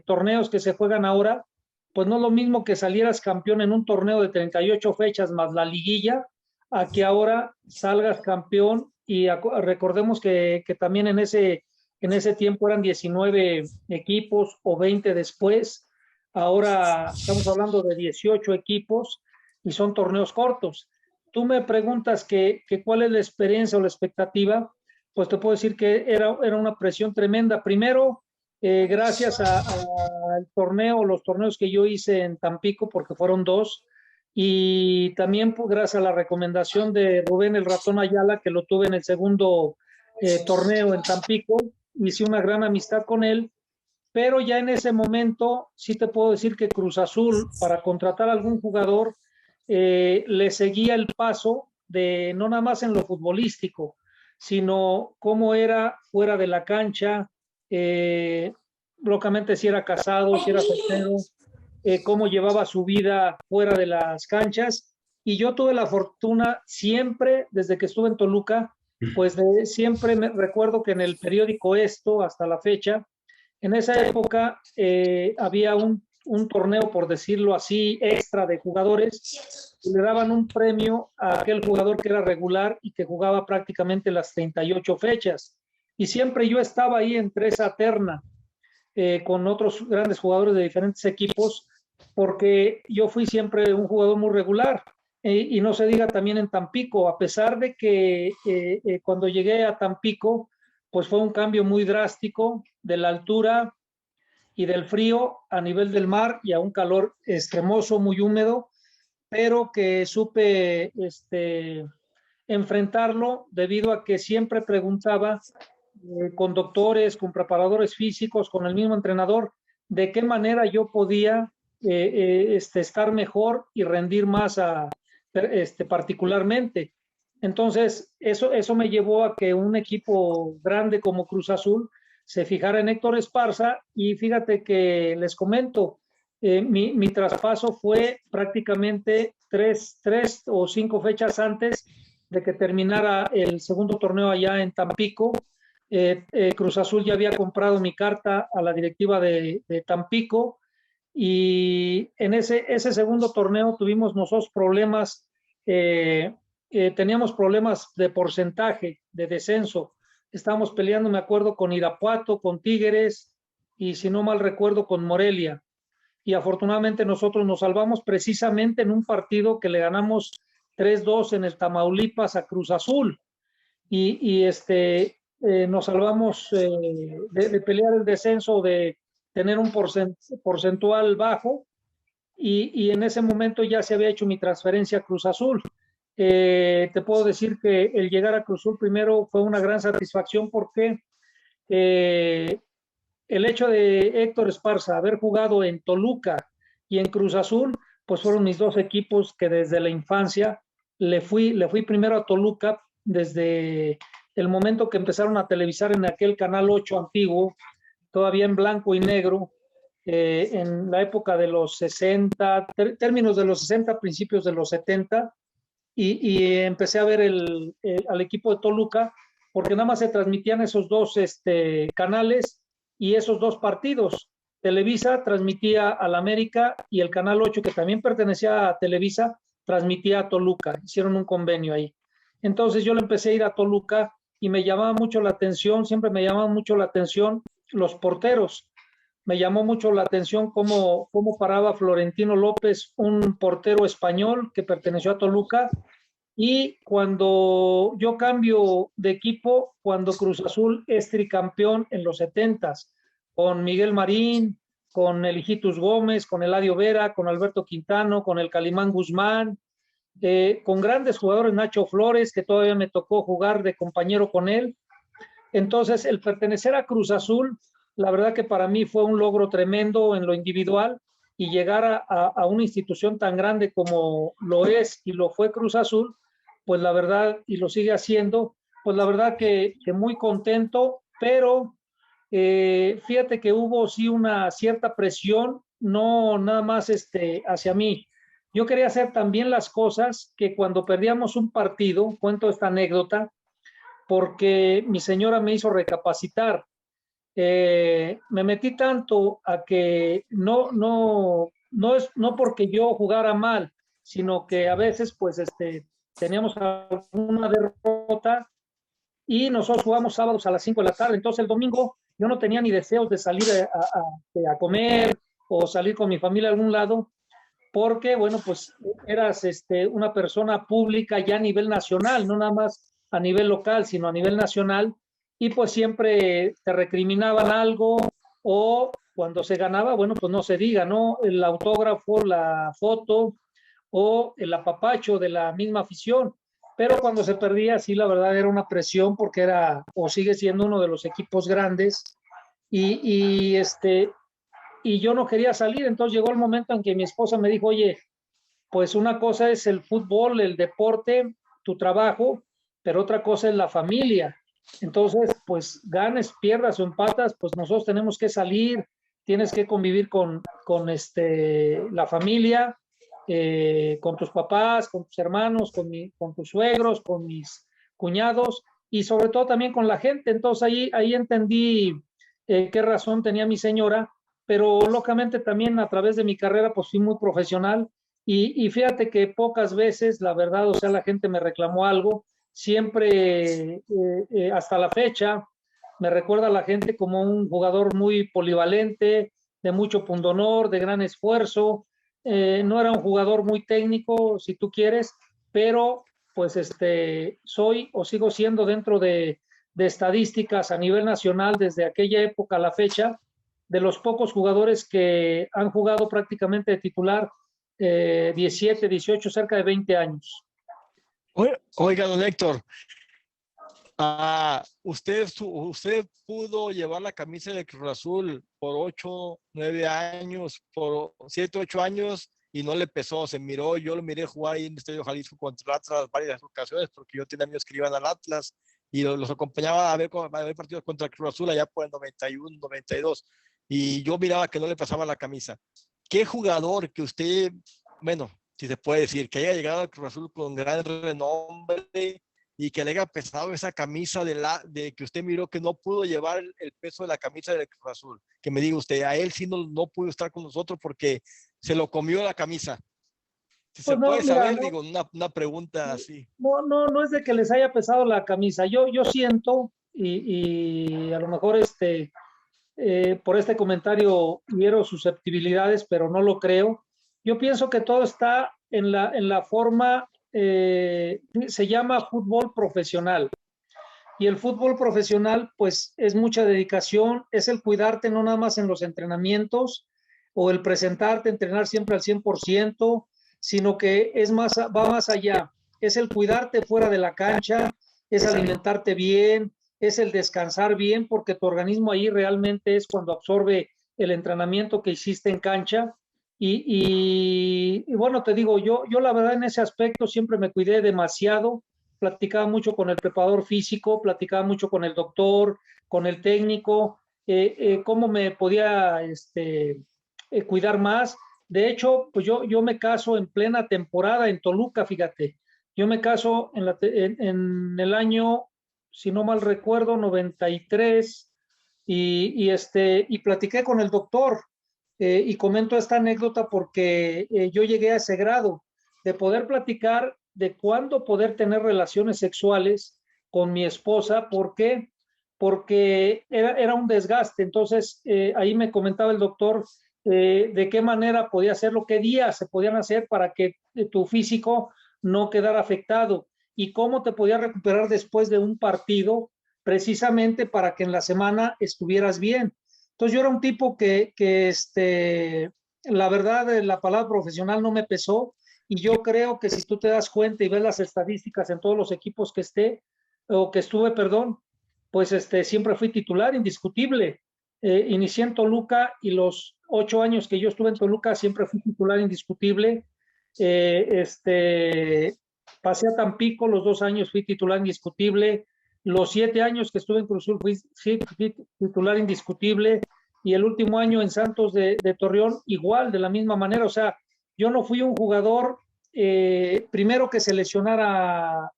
torneos que se juegan ahora, pues no es lo mismo que salieras campeón en un torneo de 38 fechas más la liguilla, a que ahora salgas campeón. Y recordemos que también en ese tiempo eran 19 equipos o 20 después. Ahora estamos hablando de 18 equipos y son torneos cortos. Tú me preguntas que cuál es la experiencia o la expectativa, pues te puedo decir que era una presión tremenda. Primero, gracias al torneo, los torneos que yo hice en Tampico, porque fueron 2, y también pues, gracias a la recomendación de Rubén el Ratón Ayala, que lo tuve en el segundo torneo en Tampico, hice una gran amistad con él, pero ya en ese momento sí te puedo decir que Cruz Azul, para contratar a algún jugador, le seguía el paso de no nada más en lo futbolístico, sino cómo era fuera de la cancha, locamente si era casado, si era soltero, cómo llevaba su vida fuera de las canchas. Y yo tuve la fortuna siempre, desde que estuve en Toluca, pues siempre me recuerdo que en el periódico Esto, hasta la fecha, en esa época había un torneo, por decirlo así, extra de jugadores, y le daban un premio a aquel jugador que era regular y que jugaba prácticamente las 38 fechas. Y siempre yo estaba ahí entre esa terna, con otros grandes jugadores de diferentes equipos, porque yo fui siempre un jugador muy regular. Y no se diga también en Tampico, a pesar de que cuando llegué a Tampico, pues fue un cambio muy drástico de la altura y del frío a nivel del mar, y a un calor extremoso, muy húmedo, pero que supe enfrentarlo debido a que siempre preguntaba con doctores, con preparadores físicos, con el mismo entrenador, de qué manera yo podía estar mejor y rendir más particularmente. Entonces, eso me llevó a que un equipo grande como Cruz Azul se fijara en Héctor Esparza. Y fíjate que les comento, mi traspaso fue prácticamente 3 o 5 fechas antes de que terminara el segundo torneo allá en Tampico. Cruz Azul ya había comprado mi carta a la directiva de Tampico, y en ese segundo torneo tuvimos nosotros problemas, teníamos problemas de porcentaje de descenso. Estábamos peleando, me acuerdo, con Irapuato, con Tigres y, si no mal recuerdo, con Morelia. Y afortunadamente nosotros nos salvamos precisamente en un partido que le ganamos 3-2 en el Tamaulipas a Cruz Azul. Y nos salvamos de pelear el descenso, de tener un porcentual bajo, y en ese momento ya se había hecho mi transferencia a Cruz Azul. Te puedo decir que el llegar a Cruz Azul primero fue una gran satisfacción porque el hecho de Héctor Esparza haber jugado en Toluca y en Cruz Azul, pues fueron mis dos equipos que desde la infancia le fui primero a Toluca desde el momento que empezaron a televisar en aquel Canal 8 antiguo, todavía en blanco y negro, en la época de los 60, términos de los 60, principios de los 70, y empecé a ver al equipo de Toluca, porque nada más se transmitían esos dos canales y esos dos partidos. Televisa transmitía al América y el Canal 8, que también pertenecía a Televisa, transmitía a Toluca. Hicieron un convenio ahí. Entonces yo le empecé a ir a Toluca y me llamaba mucho la atención, siempre me llamaban mucho la atención los porteros. Me llamó mucho la atención cómo paraba Florentino López, un portero español que perteneció a Toluca. Y cuando yo cambio de equipo, cuando Cruz Azul es tricampeón en los 70s, con Miguel Marín, con el Hijitus Gómez, con Eladio Vera, con Alberto Quintano, con el Calimán Guzmán, con grandes jugadores, Nacho Flores, que todavía me tocó jugar de compañero con él. Entonces, el pertenecer a Cruz Azul, la verdad que para mí fue un logro tremendo en lo individual, y llegar a una institución tan grande como lo es y lo fue Cruz Azul, pues la verdad, y lo sigue haciendo, pues la verdad que muy contento, pero fíjate que hubo sí una cierta presión, no nada más hacia mí. Yo quería hacer también las cosas que cuando perdíamos un partido, cuento esta anécdota, porque mi señora me hizo recapacitar. Me metí tanto a que no porque yo jugara mal, sino que a veces pues teníamos alguna derrota y nosotros jugamos sábados a las 5 de la tarde. Entonces el domingo yo no tenía ni deseos de salir a comer o salir con mi familia a algún lado, porque bueno, pues eras una persona pública ya a nivel nacional, no nada más a nivel local, sino a nivel nacional, y pues siempre te recriminaban algo, o cuando se ganaba, bueno, pues no se diga, ¿no? El autógrafo, la foto o el apapacho de la misma afición. Pero cuando se perdía, sí, la verdad era una presión, porque era o sigue siendo uno de los equipos grandes, y yo no quería salir. Entonces llegó el momento en que mi esposa me dijo, oye, pues una cosa es el fútbol, el deporte, tu trabajo, pero otra cosa es la familia. Entonces, pues ganes, pierdas o empatas, pues nosotros tenemos que salir, tienes que convivir con la familia, con tus papás, con tus hermanos, con tus suegros, con mis cuñados, y sobre todo también con la gente. Entonces ahí entendí qué razón tenía mi señora, pero lógicamente también a través de mi carrera pues fui muy profesional, y fíjate que pocas veces, la verdad, o sea, la gente me reclamó algo. Siempre, hasta la fecha, me recuerda a la gente como un jugador muy polivalente, de mucho pundonor, de gran esfuerzo. No era un jugador muy técnico, si tú quieres, pero pues soy o sigo siendo dentro de estadísticas a nivel nacional desde aquella época a la fecha, de los pocos jugadores que han jugado prácticamente de titular 17, 18, cerca de 20 años. Oiga, don Héctor, usted pudo llevar la camisa de Cruz Azul por 8, 9 años, por 7, 8 años, y no le pesó, se miró. Yo lo miré jugar ahí en el Estadio Jalisco contra Atlas varias ocasiones, porque yo tenía amigos que iban al Atlas y los acompañaba a ver partidos contra Cruz Azul allá por el 91, 92, y yo miraba que no le pasaba la camisa. ¿Qué jugador que usted, bueno, si se puede decir, que haya llegado al Cruz Azul con gran renombre y que le haya pesado esa camisa de que usted miró que no pudo llevar el peso de la camisa del Cruz Azul? Que me diga usted, a él sí no pudo estar con nosotros porque se lo comió la camisa. Si pues se puede saber, no, digo, una pregunta así. No es de que les haya pesado la camisa. Yo siento, y a lo mejor por este comentario hubiera susceptibilidades, pero no lo creo. Yo pienso que todo está en la forma, se llama fútbol profesional. Y el fútbol profesional, pues, es mucha dedicación, es el cuidarte no nada más en los entrenamientos. o el presentarte, entrenar siempre al 100%, sino que va más allá. Es el cuidarte fuera de la cancha, es alimentarte bien, es el descansar bien, porque tu organismo ahí realmente es cuando absorbe el entrenamiento que hiciste en cancha. Y bueno, te digo, yo la verdad en ese aspecto siempre me cuidé demasiado, platicaba mucho con el preparador físico, platicaba mucho con el doctor, con el técnico, cómo me podía cuidar más. De hecho, pues yo me caso en plena temporada en Toluca, fíjate. Yo me caso en el año, si no mal recuerdo, 93, y platiqué con el doctor, y comento esta anécdota porque yo llegué a ese grado de poder platicar de cuándo poder tener relaciones sexuales con mi esposa. ¿Por qué? Porque era un desgaste. Entonces, ahí me comentaba el doctor de qué manera podía hacerlo, qué días se podían hacer para que tu físico no quedara afectado y cómo te podías recuperar después de un partido, precisamente para que en la semana estuvieras bien. Entonces yo era un tipo que la verdad, la palabra profesional no me pesó, y yo creo que si tú te das cuenta y ves las estadísticas en todos los equipos que estuve, perdón, pues siempre fui titular indiscutible. Inicié en Toluca y los 8 años que yo estuve en Toluca siempre fui titular indiscutible. Pasé a Tampico, los 2 años fui titular indiscutible. Los 7 años que estuve en Cruz Azul fui titular indiscutible, y el último año en Santos de Torreón igual, de la misma manera. O sea, yo no fui un jugador primero que se lesionara.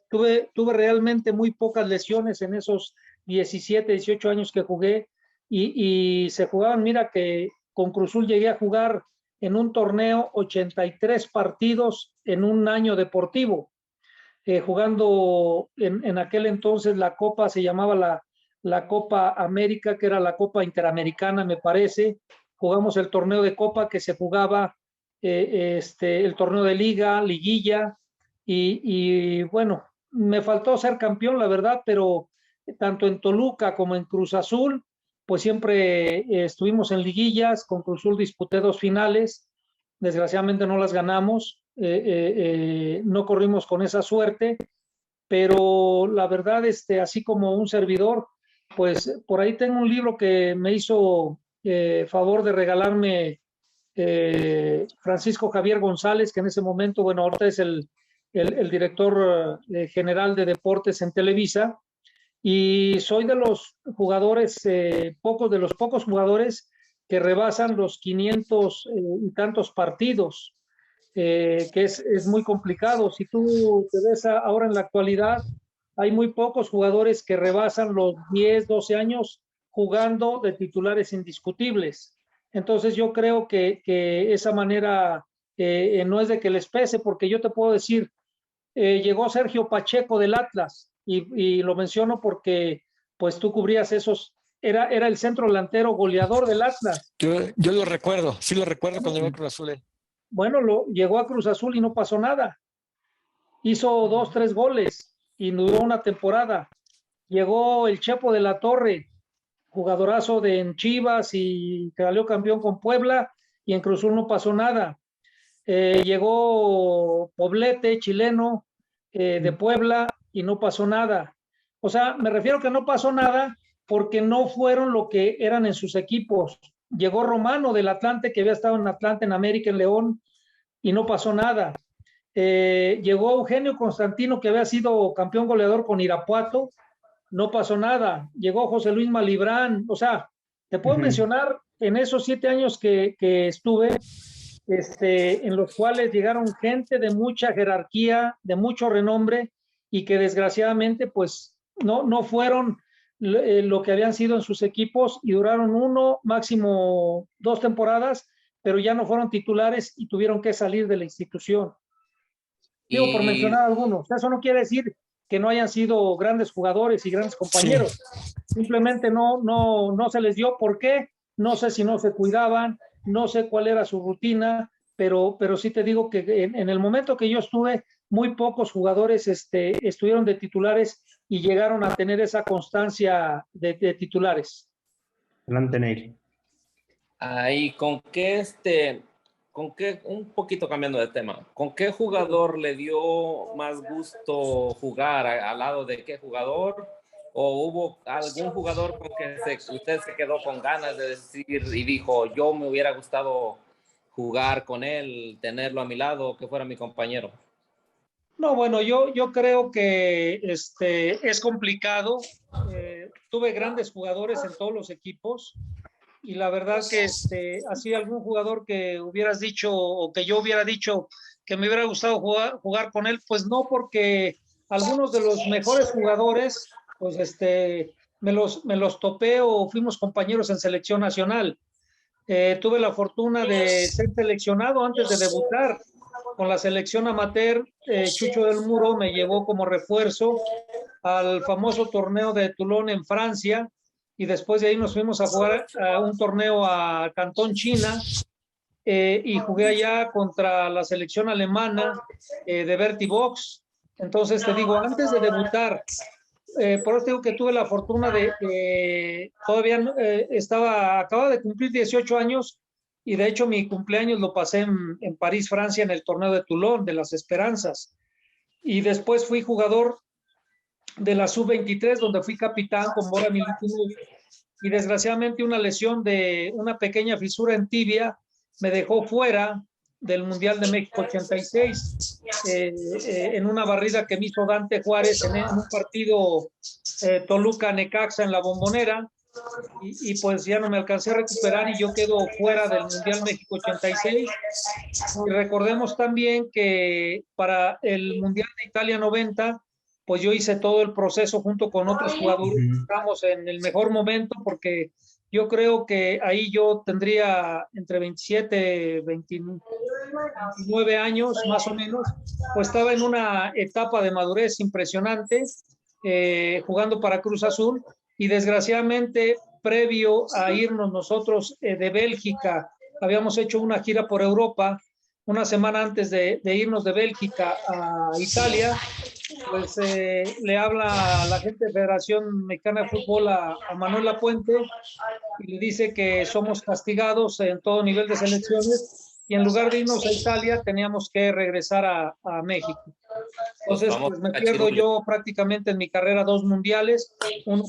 Tuve realmente muy pocas lesiones en esos 17, 18 años que jugué, y se jugaban, mira que con Cruz Azul llegué a jugar en un torneo 83 partidos en un año deportivo, jugando en aquel entonces la Copa se llamaba la Copa América, que era la Copa Interamericana, me parece. Jugamos el torneo de Copa que se jugaba, el torneo de Liga, Liguilla, y bueno, me faltó ser campeón, la verdad, pero tanto en Toluca como en Cruz Azul, pues siempre estuvimos en liguillas. Con Cruz Azul disputé 2 finales, desgraciadamente no las ganamos, no corrimos con esa suerte, pero la verdad, así como un servidor, pues por ahí tengo un libro que me hizo favor de regalarme Francisco Javier González, que en ese momento, bueno, ahorita es el director general de deportes en Televisa, y soy de los jugadores, de los pocos jugadores que rebasan los 500 y tantos partidos, que es muy complicado. Si tú te ves ahora en la actualidad, hay muy pocos jugadores que rebasan los 10, 12 años jugando de titulares indiscutibles. Entonces yo creo que esa manera no es de que les pese, porque yo te puedo decir, llegó Sergio Pacheco del Atlas, y lo menciono porque pues tú cubrías era el centro delantero goleador del Atlas. Yo lo recuerdo, sí lo recuerdo cuando llegó a Cruz Azul. Bueno, llegó a Cruz Azul y no pasó nada. Hizo 2, 3 goles y duró una temporada. Llegó el Chepo de la Torre, jugadorazo en Chivas, y salió campeón con Puebla, y en Cruz Azul no pasó nada. Llegó Poblete, chileno, de Puebla, y no pasó nada. O sea, me refiero que no pasó nada porque no fueron lo que eran en sus equipos. Llegó Romano del Atlante, que había estado en Atlante, en América, en León, y no pasó nada. Llegó Eugenio Constantino, que había sido campeón goleador con Irapuato, no pasó nada. Llegó José Luis Malibrán. O sea, te puedo mencionar en esos 7 años que estuve, en los cuales llegaron gente de mucha jerarquía, de mucho renombre, y que desgraciadamente pues no fueron lo que habían sido en sus equipos, y duraron 1, máximo 2 temporadas, pero ya no fueron titulares y tuvieron que salir de la institución. Digo, por mencionar algunos. Eso no quiere decir que no hayan sido grandes jugadores y grandes compañeros. Sí. Simplemente no se les dio. ¿Por qué? No sé si no se cuidaban, no sé cuál era su rutina, pero sí te digo que en el momento que yo estuve, muy pocos jugadores estuvieron de titulares y llegaron a tener esa constancia de titulares. Adelante, Neil. Ahí, un poquito cambiando de tema, ¿con qué jugador le dio más gusto jugar? ¿Al lado de qué jugador? ¿O hubo algún jugador con que usted se quedó con ganas de decir y dijo, yo me hubiera gustado jugar con él, tenerlo a mi lado, que fuera mi compañero? No, bueno, yo creo que es complicado. Tuve grandes jugadores en todos los equipos y la verdad que así algún jugador que hubieras dicho o que yo hubiera dicho que me hubiera gustado jugar con él, pues no, porque algunos de los mejores jugadores, pues me los topé o fuimos compañeros en selección nacional. Tuve la fortuna de ser seleccionado antes de debutar con la selección amateur. Chucho del Muro me llevó como refuerzo al famoso torneo de Toulon en Francia y después de ahí nos fuimos a jugar a un torneo a Cantón, China, y jugué allá contra la selección alemana de Bertie Box. Entonces te digo, antes de debutar, por eso digo que tuve la fortuna todavía acababa de cumplir 18 años y de hecho mi cumpleaños lo pasé en París, Francia, en el torneo de Toulon, de las Esperanzas. Y después fui jugador de la Sub-23, donde fui capitán con Bora Milutinovic, y desgraciadamente una lesión de una pequeña fisura en tibia me dejó fuera del Mundial de México 86, en una barrida que me hizo Dante Juárez en un partido Toluca-Necaxa en la Bombonera, y pues ya no me alcancé a recuperar y yo quedo fuera del Mundial México 86. Y recordemos también que para el Mundial de Italia 90, pues yo hice todo el proceso junto con otros jugadores. Estamos en el mejor momento porque yo creo que ahí yo tendría entre 27, 29 años más o menos, pues estaba en una etapa de madurez impresionante, jugando para Cruz Azul, y desgraciadamente previo a irnos nosotros de Bélgica, habíamos hecho una gira por Europa, una semana antes de irnos de Bélgica a Italia, pues le habla a la gente de Federación Mexicana de Fútbol a Manuel Lapuente y le dice que somos castigados en todo nivel de selecciones y en lugar de irnos a Italia teníamos que regresar a México. Entonces, pues me pierdo yo prácticamente en mi carrera 2 mundiales, uno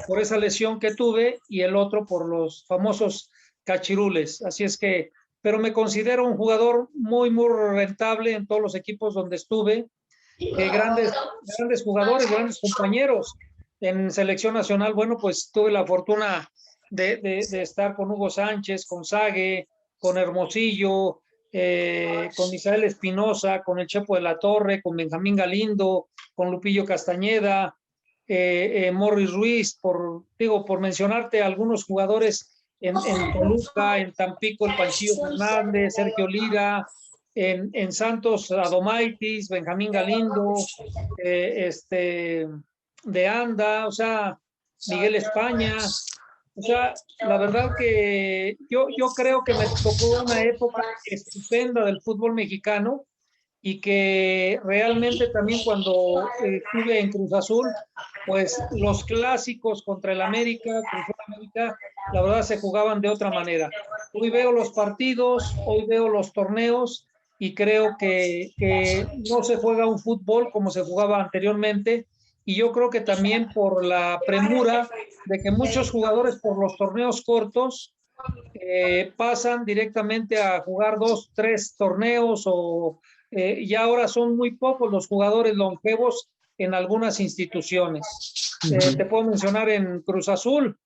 por esa lesión que tuve y el otro por los famosos cachirules. Así es que, pero me considero un jugador muy, muy rentable en todos los equipos donde estuve. Grandes jugadores, grandes compañeros en selección nacional. Bueno, pues tuve la fortuna de estar con Hugo Sánchez, con Sague, con Hermosillo, con Misael Espinosa, con el Chepo de la Torre, con Benjamín Galindo, con Lupillo Castañeda, Morris Ruiz, por mencionarte algunos jugadores en Toluca, en Tampico, el Panchillo Fernández, Sergio Lira, en Santos, Adomaitis, Benjamín Galindo, de Anda, o sea, Miguel España. O sea, la verdad que yo creo que me tocó una época estupenda del fútbol mexicano y que realmente también cuando estuve en Cruz Azul, pues los clásicos contra el América, Cruz Azul América, la verdad se jugaban de otra manera. Hoy veo los partidos, hoy veo los torneos y creo que no se juega un fútbol como se jugaba anteriormente, y yo creo que también por la premura de que muchos jugadores por los torneos cortos pasan directamente a jugar 2, 3 torneos o y ahora son muy pocos los jugadores longevos en algunas instituciones. Te puedo mencionar en Cruz Azul,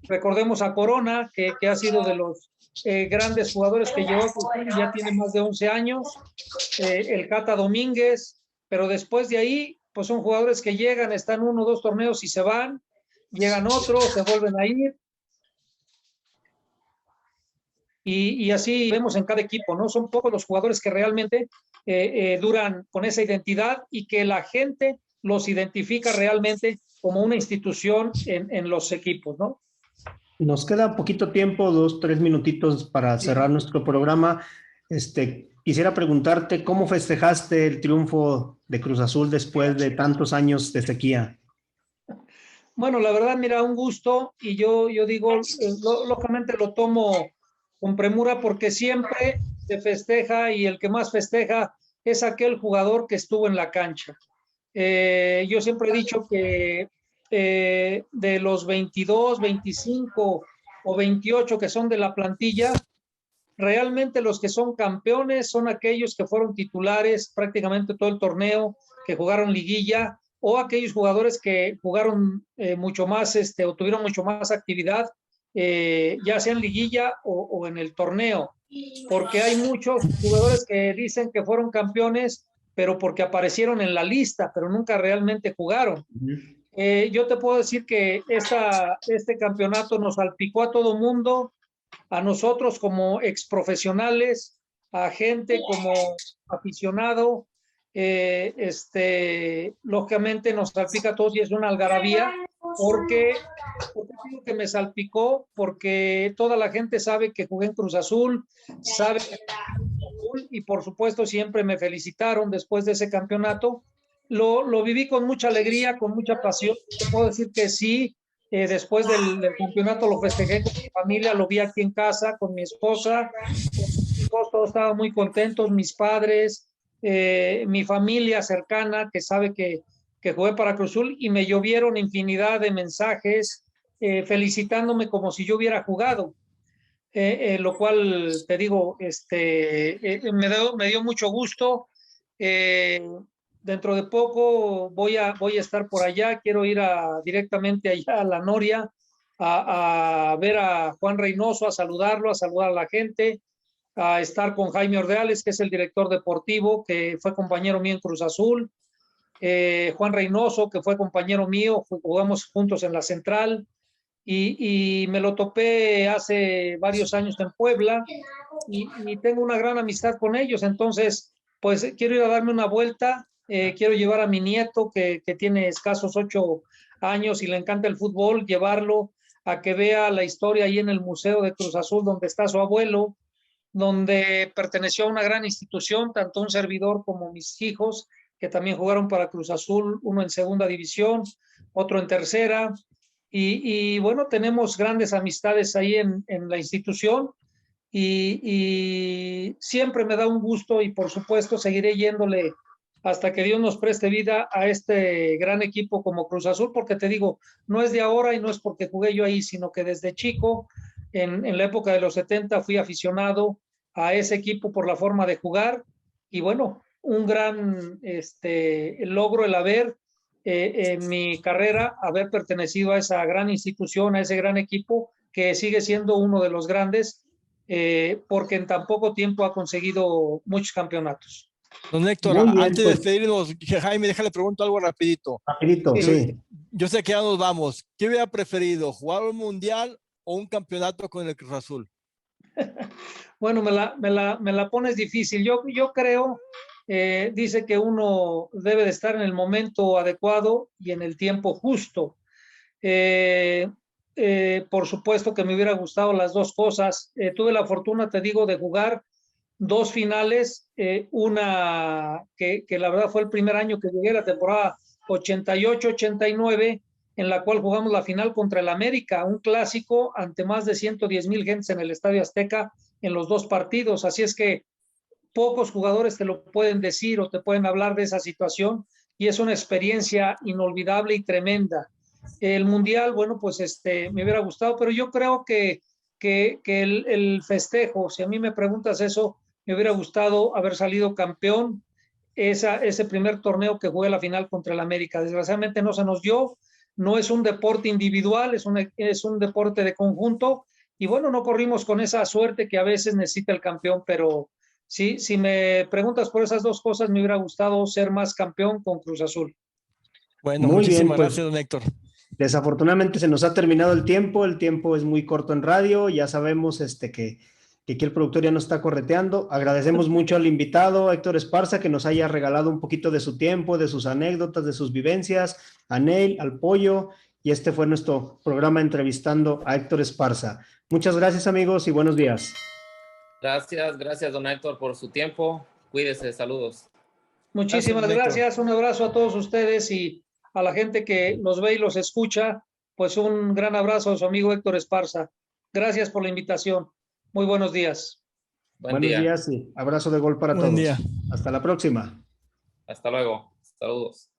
recordemos a Corona, que ha sido de los grandes jugadores que llevó a Cruz Azul, ya tiene más de 11 años, el Cata Domínguez, pero después de ahí, pues son jugadores que llegan, están 1 o 2 torneos y se van, llegan otros, se vuelven a ir. Y así vemos en cada equipo, ¿no? Son pocos los jugadores que realmente duran con esa identidad y que la gente los identifica realmente como una institución en los equipos, ¿no? Nos queda poquito tiempo, 2, 3 minutitos para cerrar nuestro programa. Quisiera preguntarte, ¿cómo festejaste el triunfo de Cruz Azul después de tantos años de sequía? Bueno, la verdad, mira, un gusto y yo digo, lógicamente lo tomo con premura porque siempre se festeja y el que más festeja es aquel jugador que estuvo en la cancha. Yo siempre he dicho que de los 22, 25 o 28 que son de la plantilla, realmente los que son campeones son aquellos que fueron titulares prácticamente todo el torneo, que jugaron liguilla, o aquellos jugadores que jugaron mucho más, o tuvieron mucho más actividad, ya sea en liguilla o en el torneo, porque hay muchos jugadores que dicen que fueron campeones, pero porque aparecieron en la lista, pero nunca realmente jugaron. Yo te puedo decir que este campeonato nos salpicó a todo mundo, a nosotros como exprofesionales, a gente como aficionado, lógicamente nos salpica a todos y es una algarabía, porque digo que me salpicó, porque toda la gente sabe que jugué en Cruz Azul, sabe que y por supuesto siempre me felicitaron después de ese campeonato. Lo viví con mucha alegría, con mucha pasión. Te puedo decir que sí, después del campeonato lo festejé con mi familia, lo vi aquí en casa con mi esposa, con mis hijos, todos estaban muy contentos, mis padres, mi familia cercana que sabe que jugué para Cruz Azul y me llovieron infinidad de mensajes felicitándome como si yo hubiera jugado. Lo cual te digo, me dio mucho gusto. Dentro de poco voy a estar por allá, quiero ir directamente allá a la Noria a ver a Juan Reynoso, a saludarlo, a saludar a la gente, a estar con Jaime Ordeales, que es el director deportivo, que fue compañero mío en Cruz Azul, Juan Reynoso, que fue compañero mío, jugamos juntos en la Central, y me lo topé hace varios años en Puebla y tengo una gran amistad con ellos. Entonces, pues quiero ir a darme una vuelta, quiero llevar a mi nieto que tiene escasos 8 años y le encanta el fútbol, llevarlo a que vea la historia ahí en el Museo de Cruz Azul, donde está su abuelo, donde perteneció a una gran institución, tanto un servidor como mis hijos, que también jugaron para Cruz Azul, uno en segunda división, otro en tercera, y bueno, tenemos grandes amistades ahí en la institución y siempre me da un gusto y por supuesto seguiré yéndole hasta que Dios nos preste vida a este gran equipo como Cruz Azul, porque te digo, no es de ahora y no es porque jugué yo ahí, sino que desde chico, en la época de los 70, fui aficionado a ese equipo por la forma de jugar y bueno, un gran logro el haber en mi carrera, haber pertenecido a esa gran institución, a ese gran equipo que sigue siendo uno de los grandes, porque en tan poco tiempo ha conseguido muchos campeonatos. Don Héctor, Muy bien, antes de pues, despedirnos, Jaime, déjale pregunto algo rapidito. rapidito, sí. Yo sé que ya nos vamos. ¿Qué hubiera preferido, jugar un mundial o un campeonato con el Cruz Azul? Bueno, me la pones difícil. Yo creo, dice que uno debe de estar en el momento adecuado y en el tiempo justo. Por supuesto que me hubiera gustado las dos cosas. Tuve la fortuna, te digo, de jugar dos finales, una que la verdad fue el primer año que llegué, la temporada 88-89, en la cual jugamos la final contra el América, un clásico ante más de 110,000 gentes en el Estadio Azteca en los dos partidos. Así es que pocos jugadores te lo pueden decir o te pueden hablar de esa situación y es una experiencia inolvidable y tremenda. El Mundial, bueno, pues me hubiera gustado, pero yo creo que el festejo, si a mí me preguntas eso, me hubiera gustado haber salido campeón ese primer torneo que jugué la final contra el América. Desgraciadamente no se nos dio, no es un deporte individual, es un deporte de conjunto y bueno, no corrimos con esa suerte que a veces necesita el campeón, pero sí, si me preguntas por esas dos cosas, me hubiera gustado ser más campeón con Cruz Azul. Bueno, Muy bien, muchísimas pues gracias, don Héctor. desafortunadamente se nos ha terminado el tiempo es muy corto en radio, ya sabemos que aquí el productor ya nos está correteando. Agradecemos mucho al invitado Héctor Esparza que nos haya regalado un poquito de su tiempo, de sus anécdotas, de sus vivencias, a Neil, al Pollo, y este fue nuestro programa entrevistando a Héctor Esparza. Muchas gracias amigos y buenos días. Gracias, don Héctor, por su tiempo. Cuídese, saludos. Muchísimas gracias, un abrazo a todos ustedes y a la gente que los ve y los escucha, pues un gran abrazo a su amigo Héctor Esparza. Gracias por la invitación. Muy buenos días. Buenos días y abrazo de gol para todos. Hasta la próxima. Hasta luego. Saludos.